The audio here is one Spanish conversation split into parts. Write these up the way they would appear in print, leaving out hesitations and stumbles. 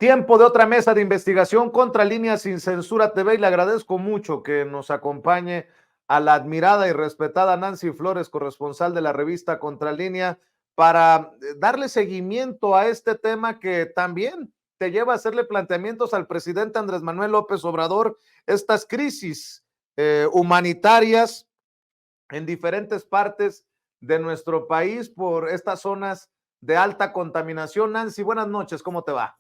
Tiempo de otra mesa de investigación contra Línea Sin Censura TV y le agradezco mucho que nos acompañe a la admirada y respetada Nancy Flores, corresponsal de la revista Contralínea, para darle seguimiento a este tema que también te lleva a hacerle planteamientos al presidente Andrés Manuel López Obrador, estas crisis humanitarias en diferentes partes de nuestro país por estas zonas de alta contaminación. Nancy, buenas noches, ¿cómo te va?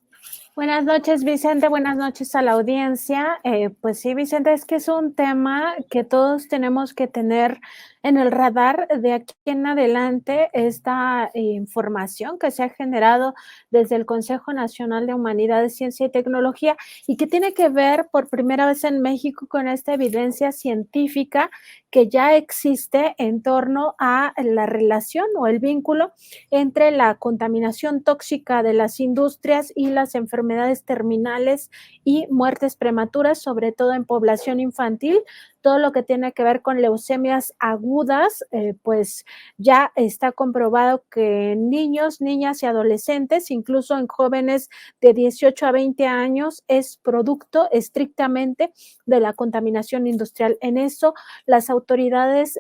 Buenas noches, Vicente. Buenas noches a la audiencia. Pues sí, Vicente, es que es un tema que todos tenemos que tener en el radar de aquí en adelante. Esta información que se ha generado desde el Consejo Nacional de Humanidades, Ciencia y Tecnología y que tiene que ver por primera vez en México con esta evidencia científica que ya existe en torno a la relación o el vínculo entre la contaminación tóxica de las industrias y las enfermedades terminales y muertes prematuras, sobre todo en población infantil. Todo lo que tiene que ver con leucemias agudas, pues ya está comprobado que en niños, niñas y adolescentes, incluso en jóvenes de 18 a 20 años, es producto estrictamente de la contaminación industrial. En eso, las autoridades,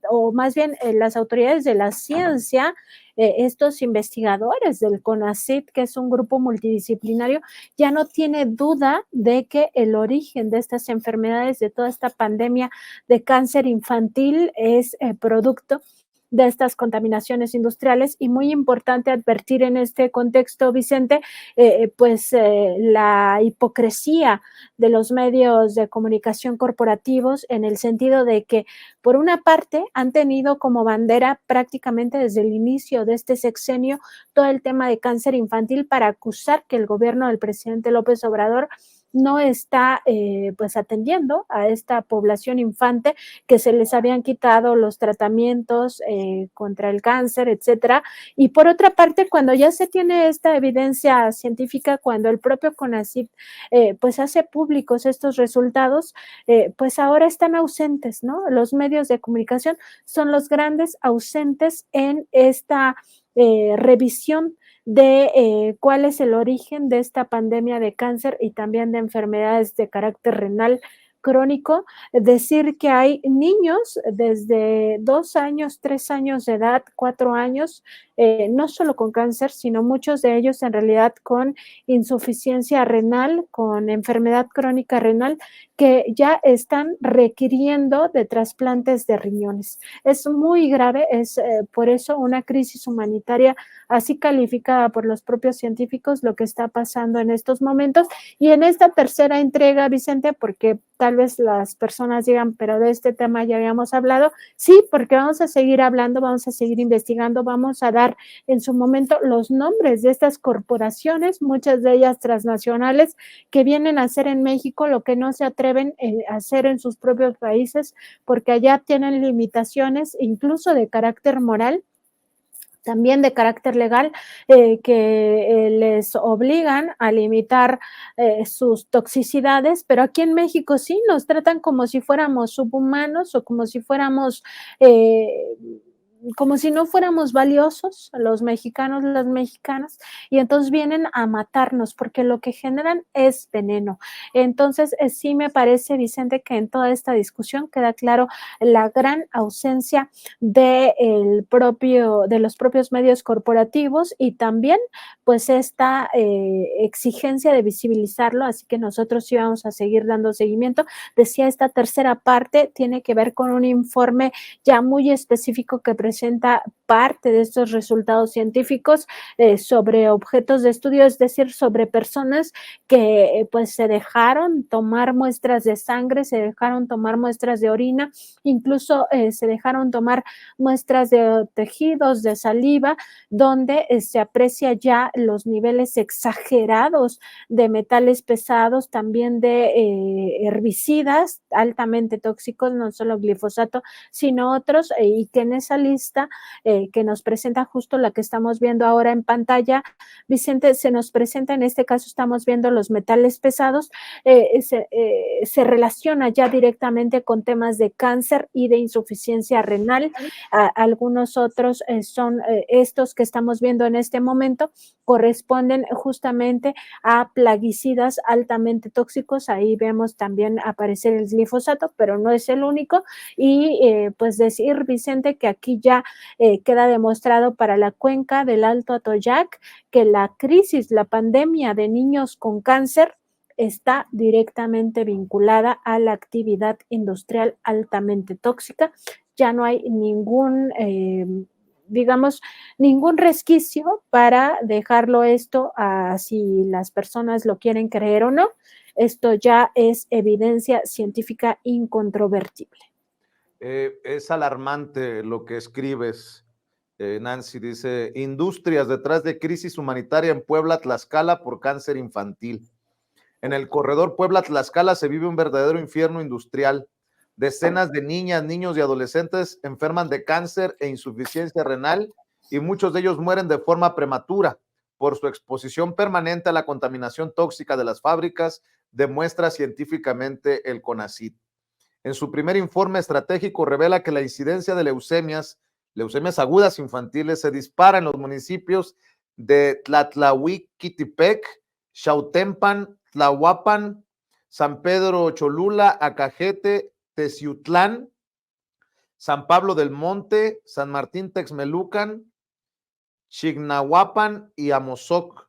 o más bien las autoridades de la ciencia, estos investigadores del CONACYT, que es un grupo multidisciplinario, ya no tiene duda de que el origen de estas enfermedades, de toda esta pandemia de cáncer infantil, es producto de estas contaminaciones industriales. Y muy importante advertir en este contexto, Vicente, la hipocresía de los medios de comunicación corporativos, en el sentido de que, por una parte, han tenido como bandera prácticamente desde el inicio de este sexenio todo el tema de cáncer infantil para acusar que el gobierno del presidente López Obrador no está atendiendo a esta población infante, que se les habían quitado los tratamientos contra el cáncer, etcétera. Y por otra parte, cuando ya se tiene esta evidencia científica, cuando el propio CONACYT pues hace públicos estos resultados, pues ahora están ausentes, ¿no? Los medios de comunicación son los grandes ausentes en esta revisión de cuál es el origen de esta pandemia de cáncer y también de enfermedades de carácter renal crónico. Decir que hay niños desde 2 años, 3 años de edad, 4 años, no solo con cáncer, sino muchos de ellos en realidad con insuficiencia renal, con enfermedad crónica renal, que ya están requiriendo de trasplantes de riñones. Es muy grave, es por eso una crisis humanitaria así calificada por los propios científicos, lo que está pasando en estos momentos. Y en esta tercera entrega, Vicente, porque tal vez las personas digan, pero de este tema ya habíamos hablado, sí, porque vamos a seguir hablando, vamos a seguir investigando, vamos a dar en su momento los nombres de estas corporaciones, muchas de ellas transnacionales, que vienen a hacer en México lo que no se atreven a hacer en sus propios países, porque allá tienen limitaciones incluso de carácter moral, también de carácter legal, que les obligan a limitar sus toxicidades, pero aquí en México sí nos tratan como si fuéramos subhumanos o como si no fuéramos valiosos, los mexicanos, las mexicanas, y entonces vienen a matarnos porque lo que generan es veneno. Entonces, sí me parece, Vicente, que en toda esta discusión queda claro la gran ausencia de los propios medios corporativos y también pues esta exigencia de visibilizarlo, así que nosotros sí vamos a seguir dando seguimiento. Decía, esta tercera parte tiene que ver con un informe ya muy específico que presenta parte de estos resultados científicos sobre objetos de estudio, es decir, sobre personas que pues se dejaron tomar muestras de sangre, se dejaron tomar muestras de orina, incluso se dejaron tomar muestras de tejidos, de saliva, donde se aprecia ya los niveles exagerados de metales pesados, también de herbicidas altamente tóxicos, no solo glifosato, sino otros, y que en esa lista lista que nos presenta justo la que estamos viendo ahora en pantalla, Vicente, se nos presenta, en este caso estamos viendo los metales pesados, se relaciona ya directamente con temas de cáncer y de insuficiencia renal. Algunos otros son estos que estamos viendo en este momento, corresponden justamente a plaguicidas altamente tóxicos. Ahí vemos también aparecer el glifosato, pero no es el único. Y pues decir, Vicente, que aquí ya queda demostrado para la cuenca del Alto Atoyac que la crisis, la pandemia de niños con cáncer está directamente vinculada a la actividad industrial altamente tóxica. Ya no hay ningún ningún resquicio para dejarlo esto a si las personas lo quieren creer o no. Esto ya es evidencia científica incontrovertible. Es alarmante lo que escribes, Nancy. Dice: industrias detrás de crisis humanitaria en Puebla, Tlaxcala por cáncer infantil. En el corredor Puebla-Tlaxcala se vive un verdadero infierno industrial. Decenas de niñas, niños y adolescentes enferman de cáncer e insuficiencia renal y muchos de ellos mueren de forma prematura por su exposición permanente a la contaminación tóxica de las fábricas, demuestra científicamente el CONACYT. En su primer informe estratégico revela que la incidencia de leucemias agudas infantiles, se dispara en los municipios de Tlatlahuiquitepec, Xautempan, Tlahuapan, San Pedro Cholula, Acajete, Teciutlán, San Pablo del Monte, San Martín Texmelucan, Chignahuapan y Amozoc.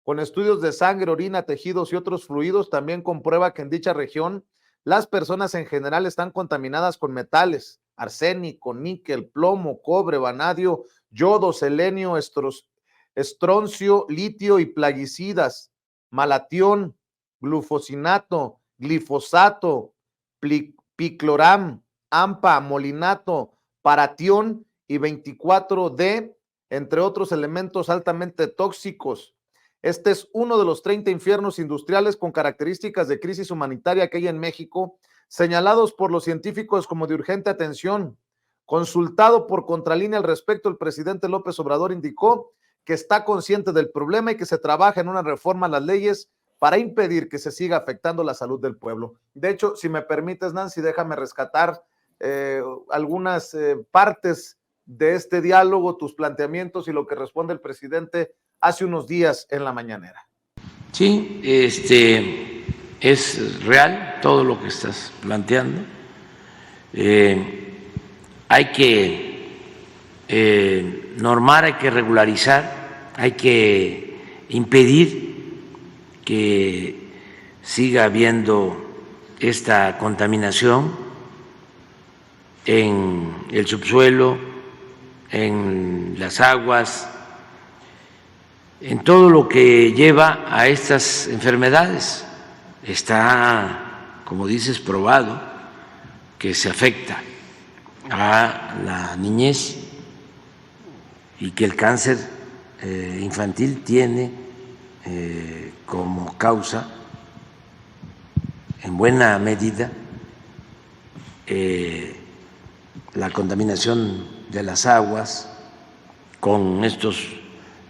Con estudios de sangre, orina, tejidos y otros fluidos, también comprueba que en dicha región las personas en general están contaminadas con metales, arsénico, níquel, plomo, cobre, vanadio, yodo, selenio, estroncio, litio y plaguicidas, malatión, glufosinato, glifosato, picloram, AMPA, molinato, paratión y 24D, entre otros elementos altamente tóxicos. Este es uno de los 30 infiernos industriales con características de crisis humanitaria que hay en México, señalados por los científicos como de urgente atención. Consultado por Contralínea al respecto, el presidente López Obrador indicó que está consciente del problema y que se trabaja en una reforma a las leyes para impedir que se siga afectando la salud del pueblo. De hecho, si me permites, Nancy, déjame rescatar algunas partes de este diálogo, tus planteamientos y lo que responde el presidente hace unos días en la mañanera. Sí, es real todo lo que estás planteando. Hay que normar, hay que regularizar, hay que impedir que siga habiendo esta contaminación en el subsuelo, en las aguas, en todo lo que lleva a estas enfermedades. Está, como dices, probado que se afecta a la niñez y que el cáncer infantil tiene como causa, en buena medida, la contaminación de las aguas con estos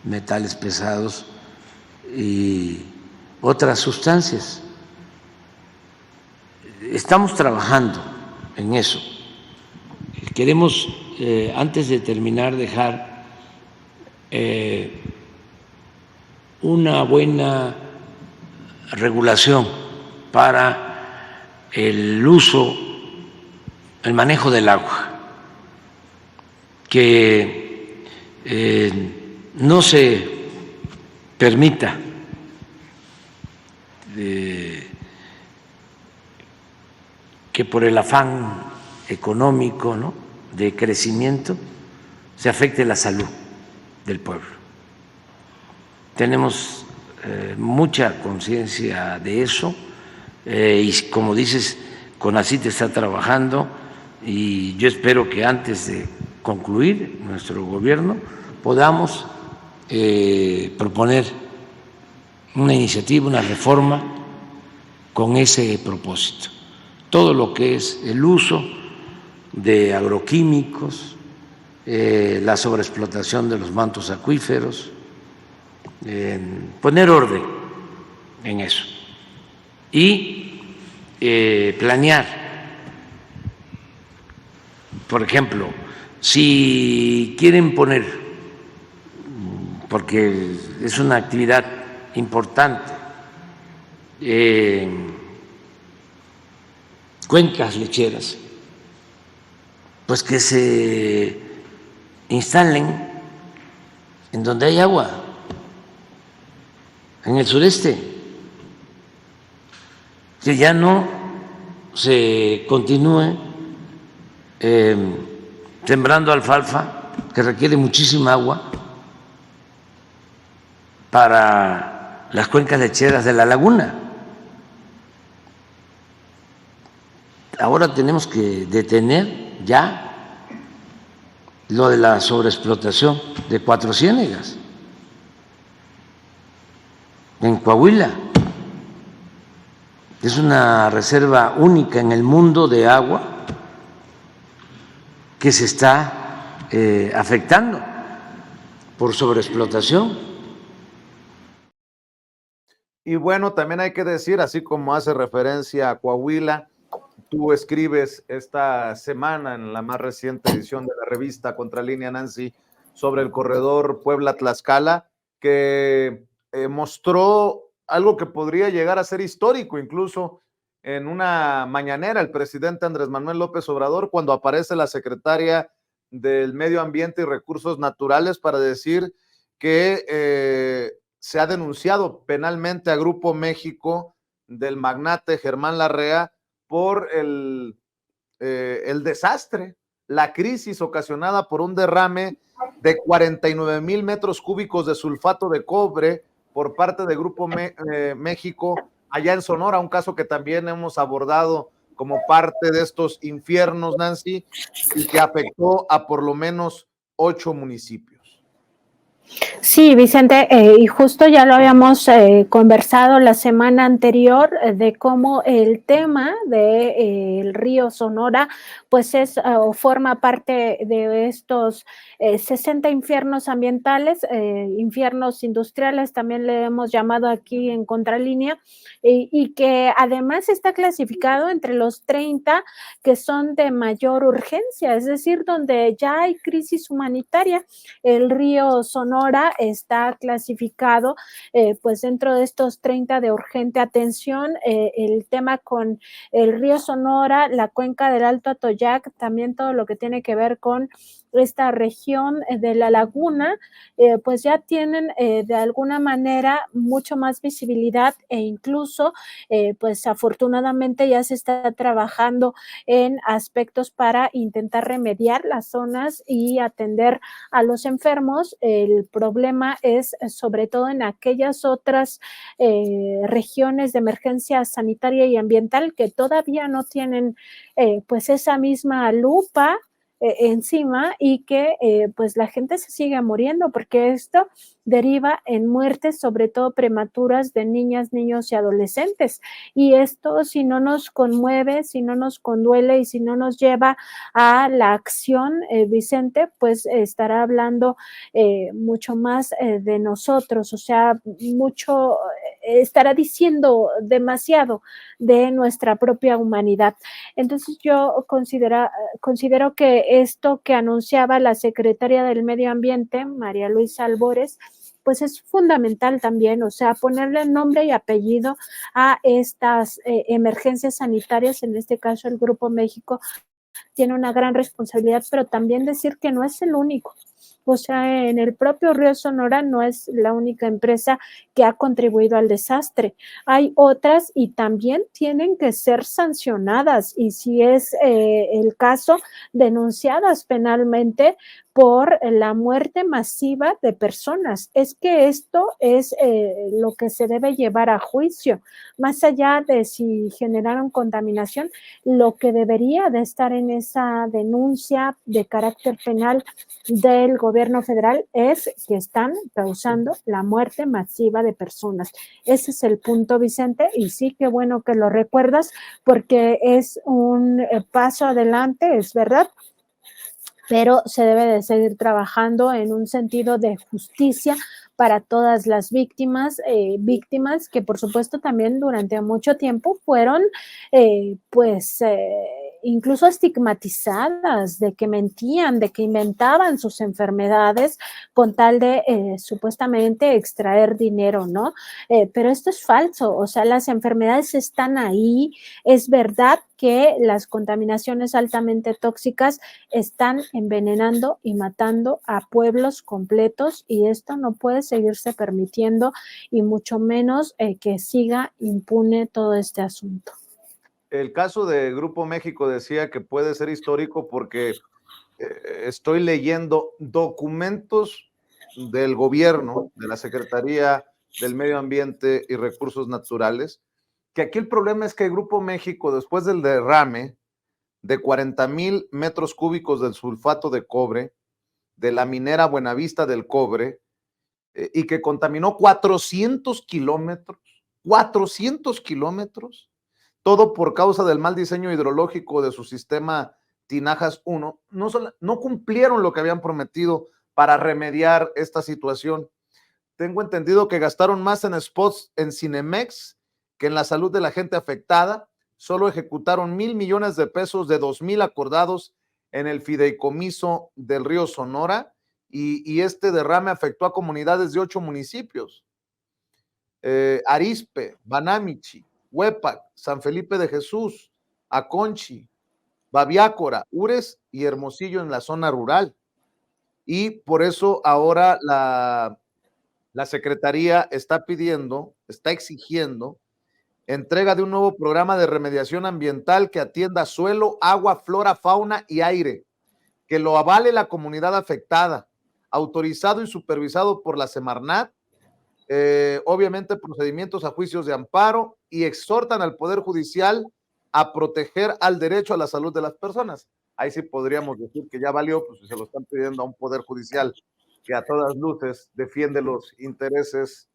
metales pesados y otras sustancias. Estamos trabajando en eso. Queremos, antes de terminar, dejar una buena regulación para el uso, el manejo del agua, que no se permita que por el afán económico, ¿no?, de crecimiento se afecte la salud del pueblo. Tenemos mucha conciencia de eso y, como dices, CONACYT está trabajando y yo espero que antes de concluir nuestro gobierno podamos proponer una iniciativa, una reforma con ese propósito. Todo lo que es el uso de agroquímicos, la sobreexplotación de los mantos acuíferos, poner orden en eso y planear. Por ejemplo, si quieren poner, porque es una actividad importante, cuencas lecheras, pues que se instalen en donde hay agua, en el sureste, que ya no se continúe sembrando alfalfa, que requiere muchísima agua para las cuencas lecheras de la laguna. Ahora tenemos que detener ya lo de la sobreexplotación de Cuatro Ciénegas en Coahuila. Es una reserva única en el mundo de agua que se está afectando por sobreexplotación. Y bueno, también hay que decir, así como hace referencia a Coahuila, tú escribes esta semana en la más reciente edición de la revista Contralínea, Nancy, sobre el corredor Puebla-Tlaxcala, que mostró algo que podría llegar a ser histórico, incluso en una mañanera, el presidente Andrés Manuel López Obrador, cuando aparece la secretaria del Medio Ambiente y Recursos Naturales para decir que se ha denunciado penalmente a Grupo México del magnate Germán Larrea por el desastre, la crisis ocasionada por un derrame de 49,000 metros cúbicos de sulfato de cobre por parte de Grupo México allá en Sonora, un caso que también hemos abordado como parte de estos infiernos, Nancy, y que afectó a por lo menos 8 municipios. Sí, Vicente, y justo ya lo habíamos conversado la semana anterior de cómo el tema del río Sonora pues es o forma parte de estos 60 infiernos ambientales, infiernos industriales, también le hemos llamado aquí en Contralínea, y que además está clasificado entre los 30 que son de mayor urgencia, es decir, donde ya hay crisis humanitaria. El río Sonora está clasificado pues dentro de estos 30 de urgente atención. El tema con el río Sonora, la cuenca del Alto Atoyac, también todo lo que tiene que ver con esta región de la laguna, pues ya tienen de alguna manera mucho más visibilidad e incluso pues afortunadamente ya se está trabajando en aspectos para intentar remediar las zonas y atender a los enfermos. El problema es sobre todo en aquellas otras regiones de emergencia sanitaria y ambiental que todavía no tienen pues esa misma lupa encima y que pues la gente se sigue muriendo porque esto deriva en muertes sobre todo prematuras de niñas, niños y adolescentes, y esto si no nos conmueve, si no nos conduele y si no nos lleva a la acción, Vicente, pues estará hablando mucho más de nosotros, o sea, mucho estará diciendo demasiado de nuestra propia humanidad. Entonces yo considero que esto que anunciaba la secretaria del Medio Ambiente, María Luisa Albores, pues es fundamental también, o sea, ponerle nombre y apellido a estas emergencias sanitarias, en este caso el Grupo México tiene una gran responsabilidad, pero también decir que no es el único. O sea, en el propio río Sonora no es la única empresa que ha contribuido al desastre. Hay otras y también tienen que ser sancionadas y si es el caso, denunciadas penalmente por la muerte masiva de personas. Es que esto es lo que se debe llevar a juicio, más allá de si generaron contaminación, lo que debería de estar en esa denuncia de carácter penal del gobierno federal es que están causando la muerte masiva de personas. Ese es el punto, Vicente, y sí, qué bueno que lo recuerdas porque es un paso adelante, es verdad, pero se debe de seguir trabajando en un sentido de justicia para todas las víctimas que por supuesto también durante mucho tiempo fueron incluso estigmatizadas, de que mentían, de que inventaban sus enfermedades con tal de supuestamente extraer dinero, ¿no? Pero esto es falso, o sea, las enfermedades están ahí, es verdad que las contaminaciones altamente tóxicas están envenenando y matando a pueblos completos y esto no puede seguirse permitiendo y mucho menos que siga impune todo este asunto. El caso de Grupo México decía que puede ser histórico porque estoy leyendo documentos del gobierno, de la Secretaría del Medio Ambiente y Recursos Naturales, que aquí el problema es que Grupo México, después del derrame de 40,000 metros cúbicos del sulfato de cobre, de la minera Buenavista del Cobre, y que contaminó 400 kilómetros, todo por causa del mal diseño hidrológico de su sistema Tinajas 1, no cumplieron lo que habían prometido para remediar esta situación. Tengo entendido que gastaron más en spots en Cinemex que en la salud de la gente afectada. Solo ejecutaron 1,000 millones de pesos de 2,000 acordados en el fideicomiso del río Sonora y este derrame afectó a comunidades de 8 municipios. Arizpe, Banamichi, Huepac, San Felipe de Jesús, Aconchi, Babiácora, Ures y Hermosillo en la zona rural. Y por eso ahora la Secretaría está exigiendo entrega de un nuevo programa de remediación ambiental que atienda suelo, agua, flora, fauna y aire, que lo avale la comunidad afectada, autorizado y supervisado por la Semarnat, obviamente procedimientos a juicios de amparo y exhortan al Poder Judicial a proteger al derecho a la salud de las personas. Ahí sí podríamos decir que ya valió, pues se lo están pidiendo a un Poder Judicial que a todas luces defiende los intereses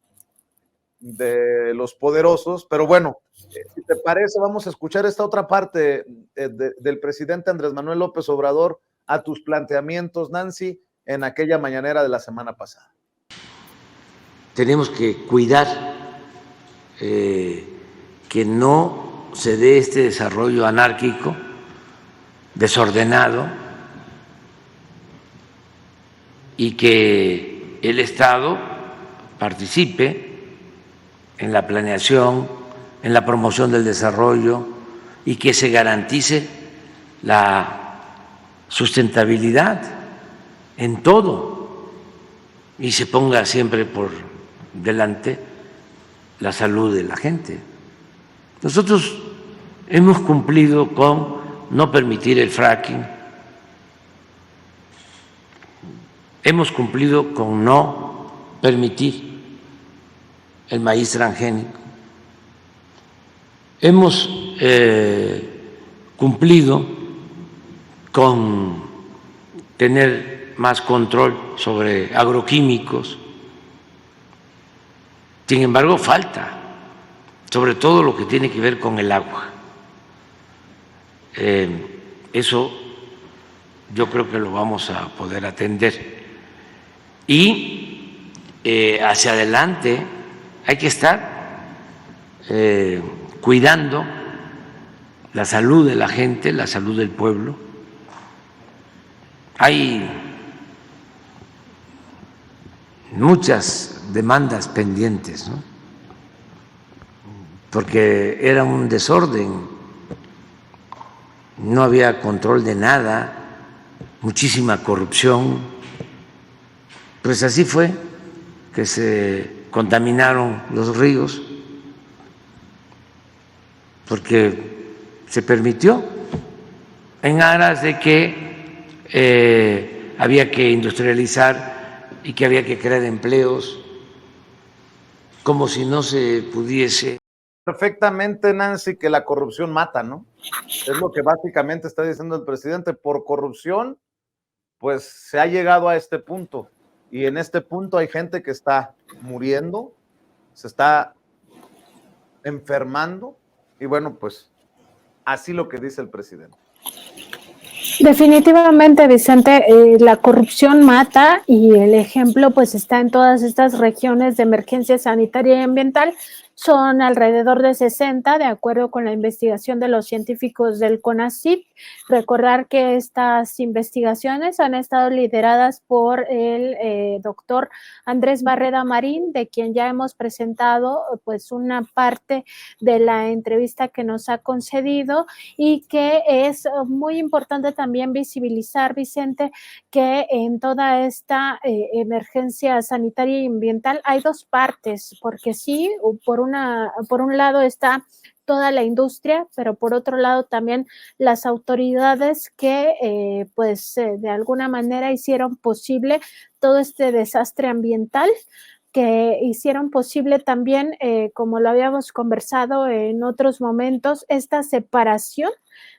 de los poderosos, pero bueno, si te parece, vamos a escuchar esta otra parte del presidente Andrés Manuel López Obrador a tus planteamientos, Nancy, en aquella mañanera de la semana pasada. Tenemos que cuidar que no se dé este desarrollo anárquico, desordenado, y que el Estado participe en la planeación, en la promoción del desarrollo y que se garantice la sustentabilidad en todo y se ponga siempre por delante la salud de la gente. Nosotros hemos cumplido con no permitir el fracking, hemos cumplido con no permitir el maíz transgénico, hemos cumplido con tener más control sobre agroquímicos. Sin embargo, falta, sobre todo lo que tiene que ver con el agua. Eso yo creo que lo vamos a poder atender. Y hacia adelante hay que estar cuidando la salud de la gente, la salud del pueblo. Hay muchas demandas pendientes, ¿no? Porque era un desorden, no había control de nada, muchísima corrupción. Pues así fue que se contaminaron los ríos, porque se permitió en aras de que había que industrializar y que había que crear empleos, como si no se pudiese. Perfectamente, Nancy, que la corrupción mata, ¿no? Es lo que básicamente está diciendo el presidente. Por corrupción, pues se ha llegado a este punto. Y en este punto hay gente que está muriendo, se está enfermando. Y bueno, pues así lo que dice el presidente. Definitivamente, Vicente, la corrupción mata y el ejemplo pues está en todas estas regiones de emergencia sanitaria y ambiental. Son alrededor de 60, de acuerdo con la investigación de los científicos del CONACYT. Recordar que estas investigaciones han estado lideradas por el doctor Andrés Barreda Marín, de quien ya hemos presentado pues una parte de la entrevista que nos ha concedido, y que es muy importante también visibilizar, Vicente, que en toda esta emergencia sanitaria y ambiental hay dos partes, porque sí, por un lado está toda la industria, pero por otro lado también las autoridades que de alguna manera hicieron posible todo este desastre ambiental, que hicieron posible también, como lo habíamos conversado en otros momentos, esta separación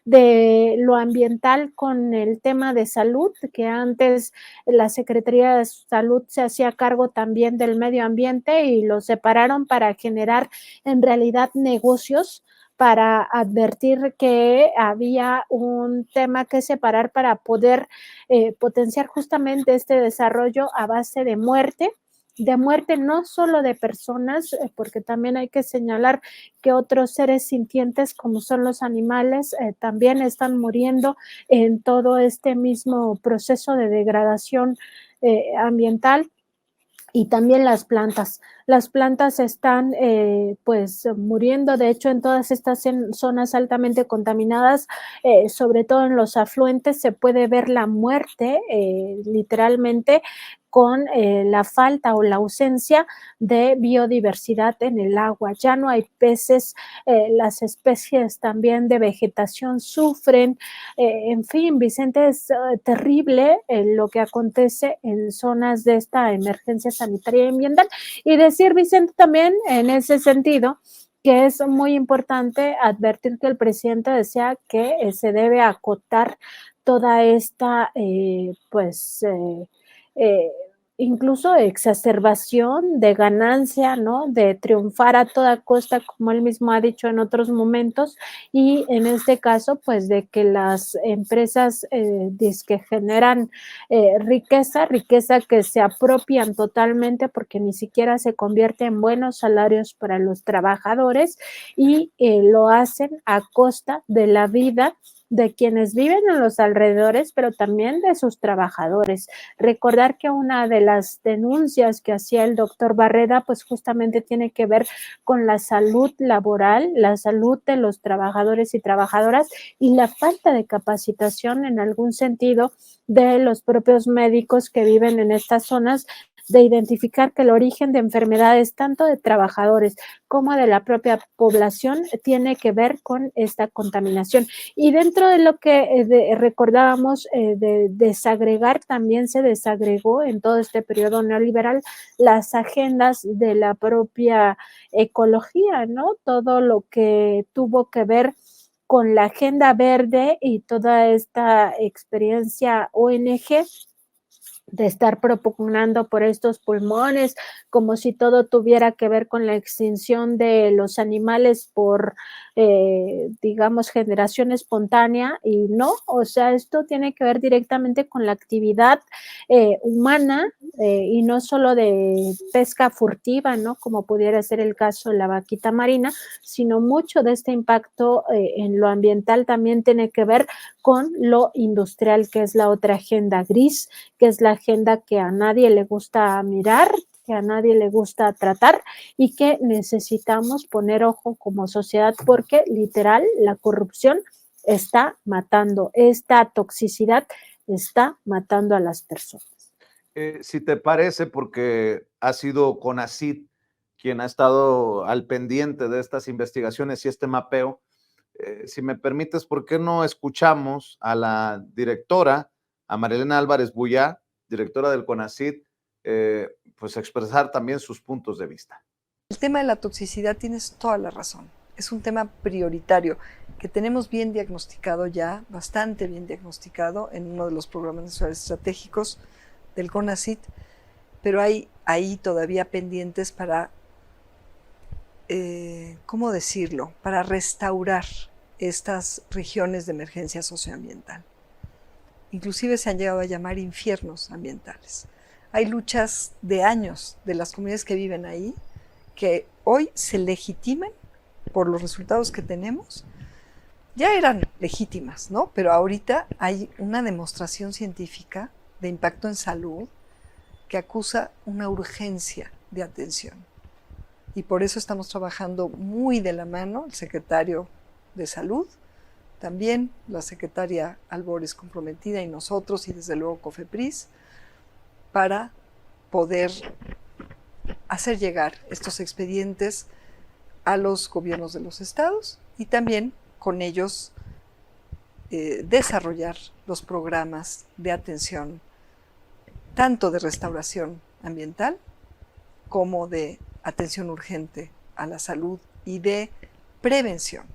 de lo ambiental con el tema de salud, que antes la Secretaría de Salud se hacía cargo también del medio ambiente y lo separaron para generar en realidad negocios, para advertir que había un tema que separar para poder potenciar justamente este desarrollo a base de muerte no solo de personas, porque también hay que señalar que otros seres sintientes como son los animales también están muriendo en todo este mismo proceso de degradación ambiental. Y también las plantas. Las plantas están pues muriendo, de hecho en todas estas zonas altamente contaminadas, sobre todo en los afluentes, se puede ver la muerte literalmente con la falta o la ausencia de biodiversidad en el agua. Ya no hay peces, las especies también de vegetación sufren. En fin, Vicente, es terrible lo que acontece en zonas de esta emergencia sanitaria y ambiental. Y decir, Vicente, también en ese sentido, que es muy importante advertir que el presidente decía que se debe acotar toda esta, eh, incluso exacerbación de ganancia, ¿no? De triunfar a toda costa, como él mismo ha dicho en otros momentos, y en este caso, pues de que las empresas que generan riqueza que se apropian totalmente porque ni siquiera se convierte en buenos salarios para los trabajadores, y lo hacen a costa de la vida de quienes viven en los alrededores, pero también de sus trabajadores. Recordar que una de las denuncias que hacía el doctor Barreda, pues justamente tiene que ver con la salud laboral, la salud de los trabajadores y trabajadoras, y la falta de capacitación en algún sentido de los propios médicos que viven en estas zonas, de identificar que el origen de enfermedades tanto de trabajadores como de la propia población tiene que ver con esta contaminación. Y dentro de lo que recordábamos de desagregar, también se desagregó en todo este periodo neoliberal las agendas de la propia ecología, ¿no? Todo lo que tuvo que ver con la agenda verde y toda esta experiencia ONG de estar propugnando por estos pulmones, como si todo tuviera que ver con la extinción de los animales por, digamos, generación espontánea, y no, o sea, esto tiene que ver directamente con la actividad humana, y no solo de pesca furtiva, ¿no? Como pudiera ser el caso de la vaquita marina, sino mucho de este impacto en lo ambiental también tiene que ver con lo industrial, que es la otra agenda gris, que es la agenda que a nadie le gusta mirar, que a nadie le gusta tratar, y que necesitamos poner ojo como sociedad, porque literal la corrupción está matando, esta toxicidad está matando a las personas. Si te parece, porque ha sido CONACYT quien ha estado al pendiente de estas investigaciones y este mapeo, si me permites, ¿por qué no escuchamos a la directora, a Marilena Álvarez Buyá, directora del CONACYT, pues expresar también sus puntos de vista? El tema de la toxicidad, tienes toda la razón. Es un tema prioritario que tenemos bien diagnosticado ya, bastante bien diagnosticado en uno de los programas nacionales estratégicos del CONACYT, pero hay ahí todavía pendientes para, ¿cómo decirlo?, para restaurar estas regiones de emergencia socioambiental. inclusive se han llegado a llamar infiernos ambientales. Hay luchas de años de las comunidades que viven ahí que hoy se legitiman por los resultados que tenemos. Ya eran legítimas, ¿no? Pero ahorita hay una demostración científica de impacto en salud que acusa una urgencia de atención. Y por eso estamos trabajando muy de la mano, el secretario de Salud, también la secretaria Albores comprometida y nosotros, y desde luego COFEPRIS, para poder hacer llegar estos expedientes a los gobiernos de los estados y también con ellos desarrollar los programas de atención, tanto de restauración ambiental como de atención urgente a la salud y de prevención.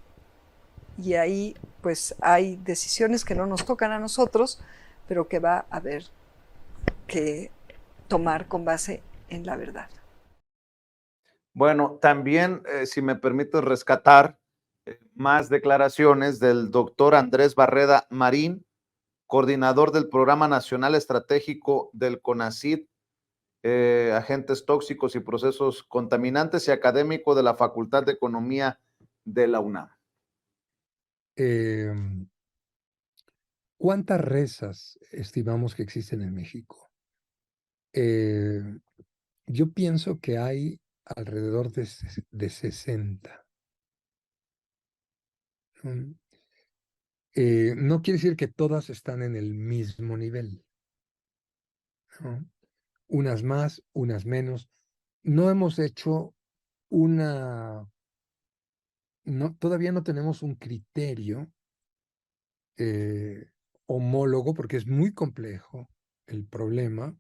Y ahí pues hay decisiones que no nos tocan a nosotros, pero que va a haber que tomar con base en la verdad. Bueno, también, si me permite rescatar más declaraciones del doctor Andrés Barreda Marín, coordinador del Programa Nacional Estratégico del CONACYT, agentes tóxicos y procesos contaminantes, y académico de la Facultad de Economía de la UNAM. ¿Cuántas rezas estimamos que existen en México? Yo pienso que hay alrededor de 60. No quiere decir que todas están en el mismo nivel, ¿no? Unas más, unas menos. No hemos hecho todavía no tenemos un criterio homólogo, porque es muy complejo el problema,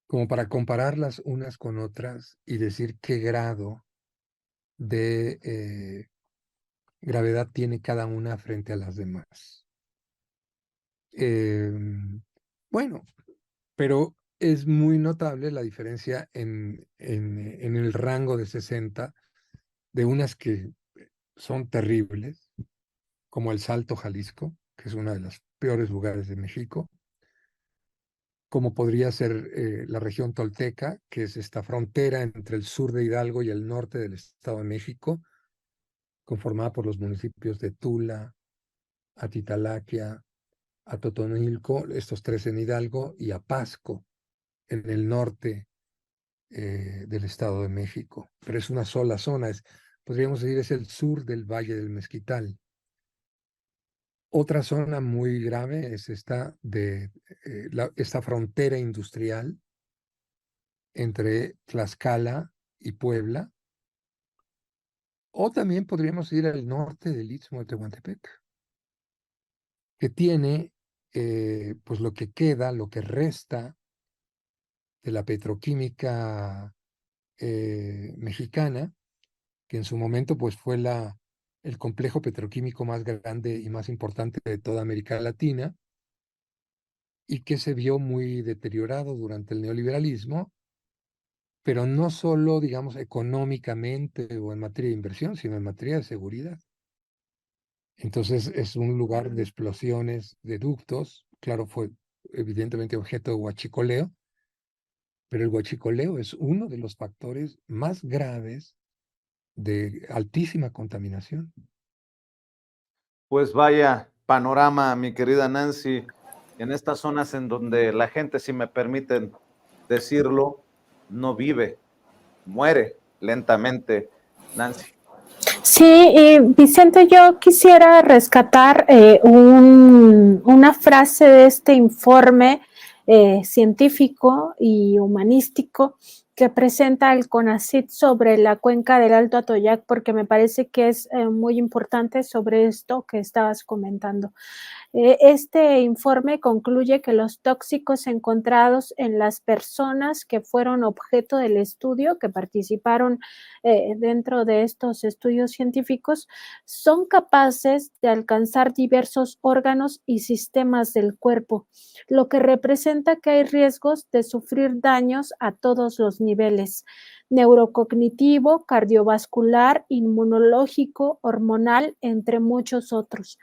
como para compararlas unas con otras y decir qué grado de gravedad tiene cada una frente a las demás. Bueno, pero es muy notable la diferencia en el rango de 60, de unas que son terribles, como el Salto, Jalisco, que es uno de los peores lugares de México, como podría ser la región tolteca, que es esta frontera entre el sur de Hidalgo y el norte del Estado de México, conformada por los municipios de Tula, Atitalaquia, Atotonilco, estos tres en Hidalgo, y Apasco, en el norte del Estado de México. Pero es una sola zona, podríamos decir, es el sur del Valle del Mezquital. Otra zona muy grave es esta frontera industrial entre Tlaxcala y Puebla, o también podríamos ir al norte del Istmo de Tehuantepec, que tiene pues lo que queda, lo que resta de la petroquímica mexicana, que en su momento pues fue el complejo petroquímico más grande y más importante de toda América Latina, y que se vio muy deteriorado durante el neoliberalismo, pero no solo, digamos, económicamente o en materia de inversión, sino en materia de seguridad. Entonces es un lugar de explosiones de ductos. Claro, fue evidentemente objeto de huachicoleo, pero el huachicoleo es uno de los factores más graves de altísima contaminación. Pues vaya panorama, mi querida Nancy, en estas zonas en donde la gente, si me permiten decirlo, no vive, muere lentamente, Nancy. Sí, Vicente, yo quisiera rescatar una frase de este informe científico y humanístico que presenta el CONACYT sobre la cuenca del Alto Atoyac, porque me parece que es muy importante sobre esto que estabas comentando. Este informe concluye que los tóxicos encontrados en las personas que fueron objeto del estudio, que participaron dentro de estos estudios científicos, son capaces de alcanzar diversos órganos y sistemas del cuerpo, lo que representa que hay riesgos de sufrir daños a todos los niveles: neurocognitivo, cardiovascular, inmunológico, hormonal, entre muchos otros.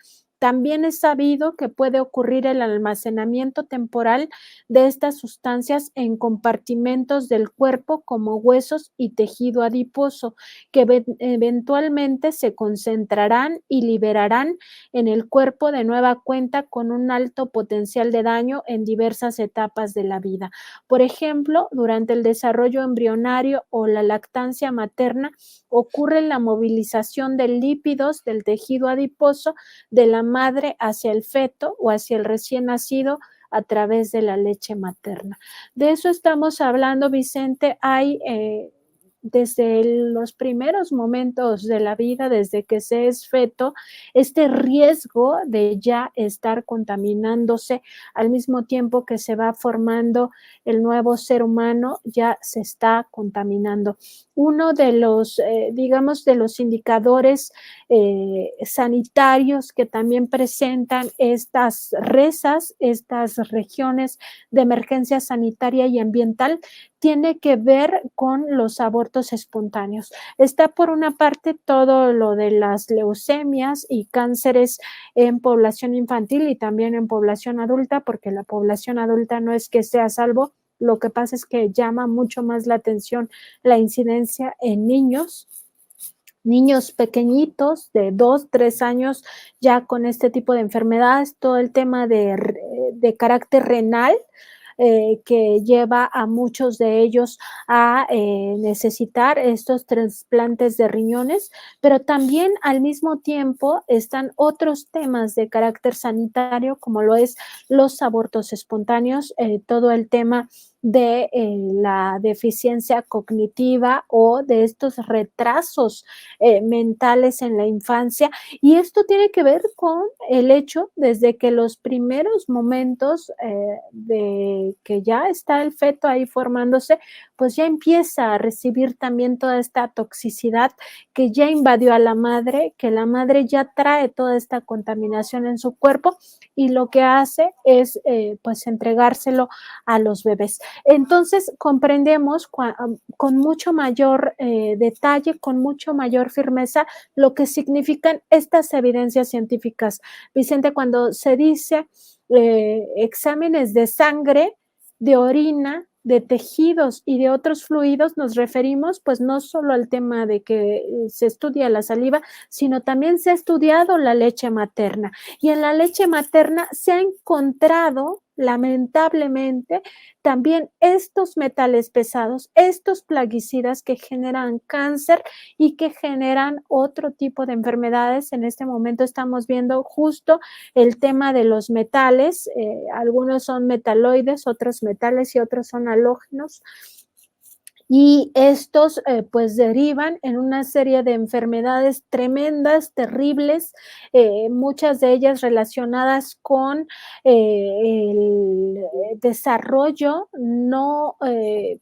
También es sabido que puede ocurrir el almacenamiento temporal de estas sustancias en compartimentos del cuerpo como huesos y tejido adiposo, que eventualmente se concentrarán y liberarán en el cuerpo de nueva cuenta con un alto potencial de daño en diversas etapas de la vida. Por ejemplo, durante el desarrollo embrionario o la lactancia materna ocurre la movilización de lípidos del tejido adiposo de la madre hacia el feto o hacia el recién nacido a través de la leche materna. De eso estamos hablando, Vicente. Hay desde los primeros momentos de la vida, desde que se es feto, este riesgo de ya estar contaminándose al mismo tiempo que se va formando el nuevo ser humano, ya se está contaminando. Uno de los, digamos, de los indicadores sanitarios que también presentan estas RESAs, estas regiones de emergencia sanitaria y ambiental, tiene que ver con los abortos espontáneos. Está por una parte todo lo de las leucemias y cánceres en población infantil y también en población adulta, porque la población adulta no es que sea salvo, lo que pasa es que llama mucho más la atención la incidencia en niños pequeñitos de 2, 3 años ya con este tipo de enfermedades, todo el tema de carácter renal, que lleva a muchos de ellos a necesitar estos trasplantes de riñones, pero también al mismo tiempo están otros temas de carácter sanitario, como lo es los abortos espontáneos, todo el tema de la deficiencia cognitiva o de estos retrasos mentales en la infancia. Y esto tiene que ver con el hecho desde que los primeros momentos de que ya está el feto ahí formándose, pues ya empieza a recibir también toda esta toxicidad que ya invadió a la madre, que la madre ya trae toda esta contaminación en su cuerpo y lo que hace es pues entregárselo a los bebés. Entonces comprendemos con mucho mayor detalle, con mucho mayor firmeza lo que significan estas evidencias científicas. Vicente, cuando se dice exámenes de sangre, de orina, de tejidos y de otros fluidos, nos referimos pues no solo al tema de que se estudia la saliva, sino también se ha estudiado la leche materna. Y en la leche materna se ha encontrado, lamentablemente, también estos metales pesados, estos plaguicidas que generan cáncer y que generan otro tipo de enfermedades. En este momento estamos viendo justo el tema de los metales, algunos son metaloides, otros metales y otros son halógenos. Y estos pues derivan en una serie de enfermedades tremendas, terribles, muchas de ellas relacionadas con el desarrollo no,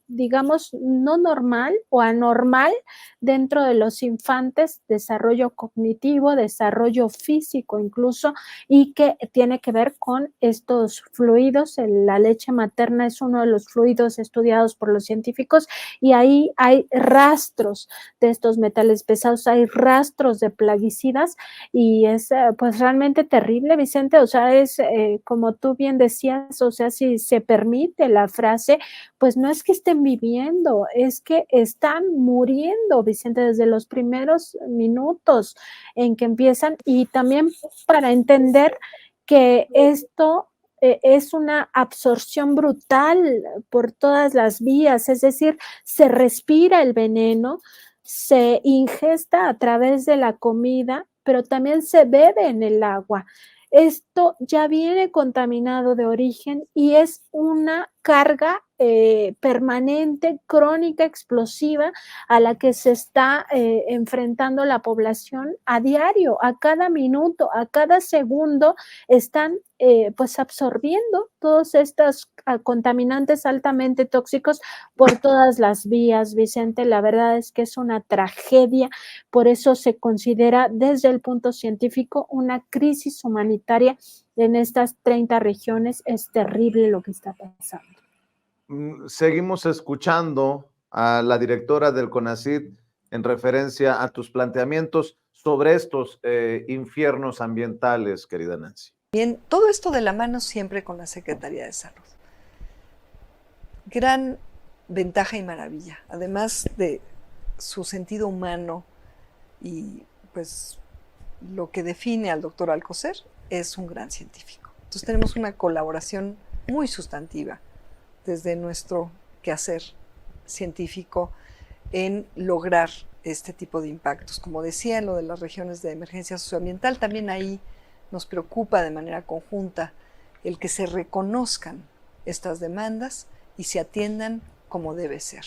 digamos, no normal o anormal dentro de los infantes, desarrollo cognitivo, desarrollo físico incluso, y que tiene que ver con estos fluidos. La leche materna es uno de los fluidos estudiados por los científicos y ahí hay rastros de estos metales pesados, hay rastros de plaguicidas y es pues realmente terrible, Vicente. O sea, es como tú bien decías, o sea, si se permite la frase, pues no es que estén viviendo, es que están muriendo, Vicente, desde los primeros minutos en que empiezan. Y también para entender que esto es una absorción brutal por todas las vías, es decir, se respira el veneno, se ingesta a través de la comida, pero también se bebe en el agua. Esto ya viene contaminado de origen y es una carga permanente, crónica, explosiva a la que se está enfrentando la población a diario, a cada minuto, a cada segundo están pues absorbiendo todos estos contaminantes altamente tóxicos por todas las vías, Vicente. La verdad es que es una tragedia, por eso se considera desde el punto científico una crisis humanitaria en estas 30 regiones. Es terrible lo que está pasando. Seguimos escuchando a la directora del CONACYT en referencia a tus planteamientos sobre estos infiernos ambientales, querida Nancy. Bien, todo esto de la mano siempre con la Secretaría de Salud. Gran ventaja y maravilla, además de su sentido humano y pues lo que define al doctor Alcocer, es un gran científico. Entonces tenemos una colaboración muy sustantiva desde nuestro quehacer científico en lograr este tipo de impactos. Como decía, en lo de las regiones de emergencia socioambiental, también ahí nos preocupa de manera conjunta el que se reconozcan estas demandas y se atiendan como debe ser,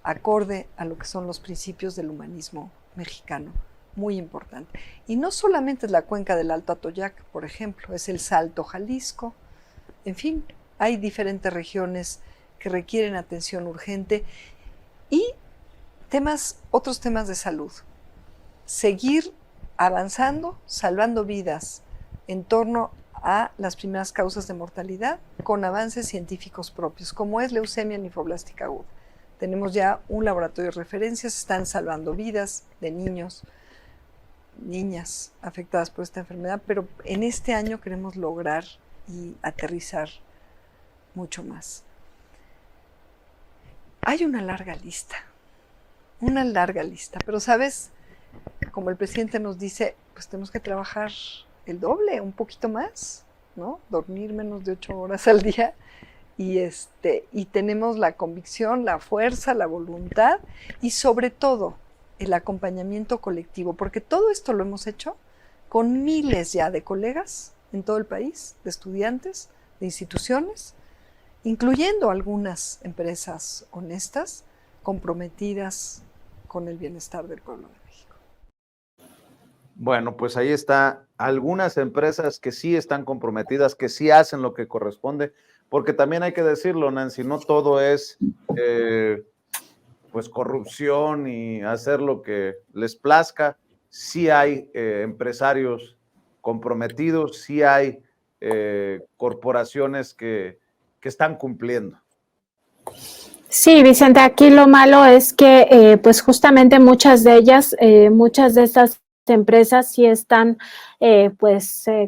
acorde a lo que son los principios del humanismo mexicano, muy importante. Y no solamente es la cuenca del Alto Atoyac, por ejemplo, es el Salto Jalisco, en fin, hay diferentes regiones que requieren atención urgente y otros temas de salud. Seguir avanzando, salvando vidas en torno a las primeras causas de mortalidad con avances científicos propios, como es leucemia linfoblástica aguda. Tenemos ya un laboratorio de referencias, están salvando vidas de niños, niñas afectadas por esta enfermedad, pero en este año queremos lograr y aterrizar mucho más. Hay una larga lista, pero sabes, como el presidente nos dice, pues tenemos que trabajar el doble, un poquito más, ¿no? Dormir menos de 8 horas al día y tenemos la convicción, la fuerza, la voluntad y sobre todo el acompañamiento colectivo, porque todo esto lo hemos hecho con miles ya de colegas en todo el país, de estudiantes, de instituciones, incluyendo algunas empresas honestas, comprometidas con el bienestar del pueblo de México. Bueno, pues ahí está, algunas empresas que sí están comprometidas, que sí hacen lo que corresponde, porque también hay que decirlo, Nancy, no todo es pues corrupción y hacer lo que les plazca. Sí hay empresarios comprometidos, sí hay corporaciones que están cumpliendo. Sí, Vicente, aquí lo malo es que pues justamente muchas de ellas, muchas de estas empresas sí están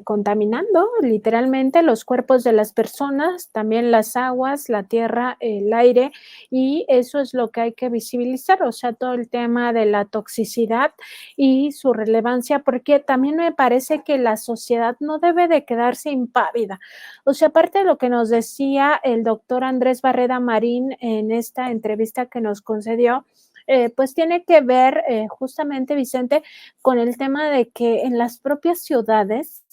contaminando literalmente los cuerpos de las personas, también las aguas, la tierra, el aire, y eso es lo que hay que visibilizar, o sea, todo el tema de la toxicidad y su relevancia, porque también me parece que la sociedad no debe de quedarse impávida. O sea, aparte de lo que nos decía el doctor Andrés Barreda Marín en esta entrevista que nos concedió, pues tiene que ver justamente, Vicente, con el tema de que en las propias ciudades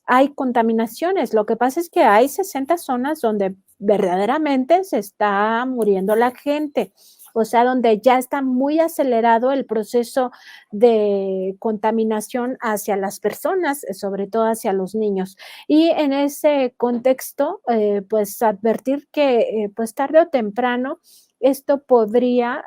hay contaminaciones. Lo que pasa es que hay 60 zonas donde verdaderamente se está muriendo la gente, o sea, donde ya está muy acelerado el proceso de contaminación hacia las personas, sobre todo hacia los niños. Y en ese contexto, pues advertir que pues tarde o temprano esto podría